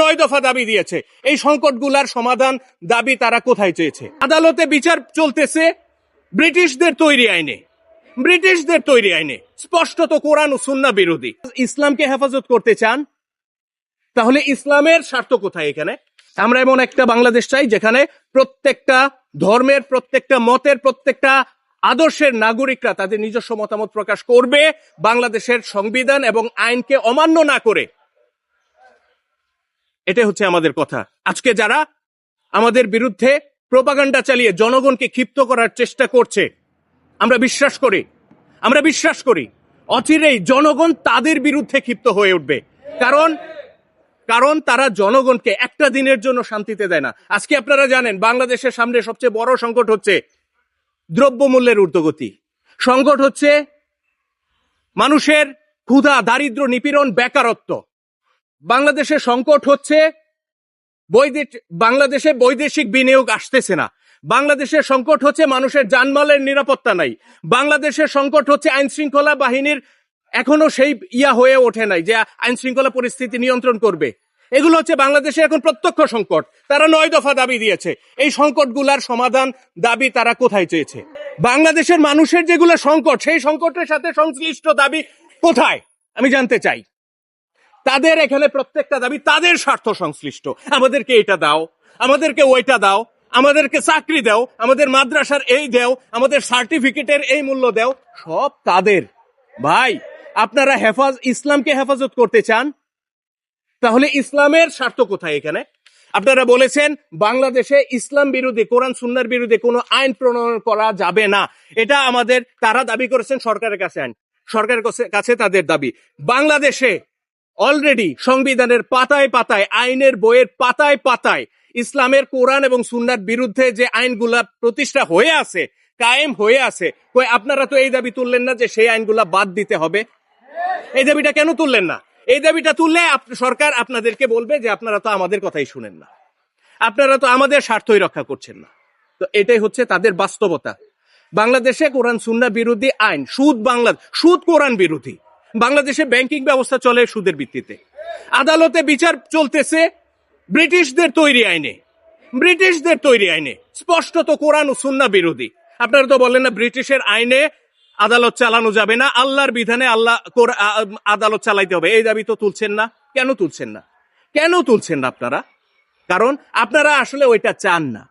9 দফা দাবি দিয়েছে। এই সংকটগুলার সমাধান দাবি তারা কোথায় চেয়েছে? আদালতে বিচার চলতেছে ব্রিটিশদের তৈরি আইনে স্পষ্টত কোরআন ও সুন্নাহ বিরোধী। ইসলামকে হেফাজত করতে চান, তাহলে ইসলামের স্বার্থ কোথায় এখানে? আমরা এমন একটা বাংলাদেশ চাই যেখানে প্রত্যেকটা ধর্মের, প্রত্যেকটা মতের, প্রত্যেকটা আদর্শের নাগরিকরা তাদের নিজস্ব মতামত প্রকাশ করবে, বাংলাদেশের সংবিধান এবং আইনকে অমান্য না করে। এটা হচ্ছে আমাদের কথা। আজকে যারা আমাদের বিরুদ্ধে প্রোপাগান্ডা চালিয়ে জনগণকে ক্ষিপ্ত করার চেষ্টা করছে, আমরা বিশ্বাস করি অচিরেই জনগণ তাদের বিরুদ্ধে ক্ষিপ্ত হয়ে উঠবে। কারণ তারা জনগণকে একটা দিনের জন্য শান্তিতে দেয় না। আজকে আপনারা জানেন বাংলাদেশের সামনে সবচেয়ে বড় সংকট হচ্ছে দ্রব্যমূল্যের ঊর্ধ্বগতি, সংকট হচ্ছে মানুষের ক্ষুধা, দারিদ্র, নিপীড়ন, বেকারত্ব। বাংলাদেশের সংকট হচ্ছে বাংলাদেশে বৈদেশিক বিনিয়োগ আসতেছে না। বাংলাদেশের সংকট হচ্ছে মানুষের জানমালের নিরাপত্তা নাই। বাংলাদেশের সংকট হচ্ছে আইন শৃঙ্খলা বাহিনীর এখনো সেই হয়ে ওঠে নাই যে আইন শৃঙ্খলা পরিস্থিতি নিয়ন্ত্রণ করবে। এগুলো হচ্ছে বাংলাদেশের এখন প্রত্যক্ষ সংকট। তারা 9 দফা দাবি দিয়েছে। এই সংকটগুলার সমাধান দাবি তারা কোথায় চেয়েছে? বাংলাদেশের মানুষের যেগুলো সংকট, সেই সংকটের সাথে সংশ্লিষ্ট দাবি কোথায় আমি জানতে চাই। তাদের এখানে প্রত্যেকটা দাবি তাদের স্বার্থ সংশ্লিষ্ট। আমাদেরকে এটা দাও, আমাদেরকে ওইটা দাও, আমাদেরকে চাকরি দাও, আমাদের মাদ্রাসার এই দাও, আমাদের সার্টিফিকেটের এই মূল্য দাও, সব তাদের। ভাই, আপনারা ইসলামকে হেফাজত করতে চান, তাহলে ইসলামের স্বার্থ কোথায় এখানে? আপনারা বলেছেন বাংলাদেশে ইসলাম বিরোধী, কোরআন সুন্নাহর বিরোধী কোনো আইন প্রণয়ন করা যাবে না। এটা তারা দাবি করেছেন সরকারের কাছে তাদের দাবি। বাংলাদেশে অলরেডি সংবিধানের পাতায় পাতায়, আইনের বইয়ের পাতায় পাতায় ইসলামের, কোরআন এবং সুন্নাহর বিরুদ্ধে যে আইনগুলা প্রতিষ্ঠা হয়ে আছে, কায়েম হয়ে আছে, আপনারা তো এই দাবি তুললেন না যে সেই আইনগুলা বাদ দিতে হবে? এই দাবিটা কেন তুললেন না? এই দাবিটা তুললে সরকার আপনাদেরকে বলবে যে আপনারা তো আমাদের কথাই শুনেন না, আপনারা তো আমাদের স্বার্থই রক্ষা করছেন না। তো এটাই হচ্ছে তাদের বাস্তবতা। বাংলাদেশে কোরআন সুন্নাহ বিরোধী আইন, সুদ কোরআন বিরোধী। বাংলাদেশে ব্যাংকিং ব্যবস্থা চলে সুদের ভিত্তিতে। আদালতে বিচার চলতেছে ব্রিটিশদের তৈরি আইনে স্পষ্টত কোরআন ও সুন্নাহ বিরোধী। আপনারা তো বললেন না ব্রিটিশের আইনে আদালত চালানো যাবে না, আল্লাহর বিধানে আদালত চালাইতে হবে। এই দাবি তো তুলছেন না। কেন তুলছেন না আপনারা? কারণ আপনারা আসলে ওইটা চান না।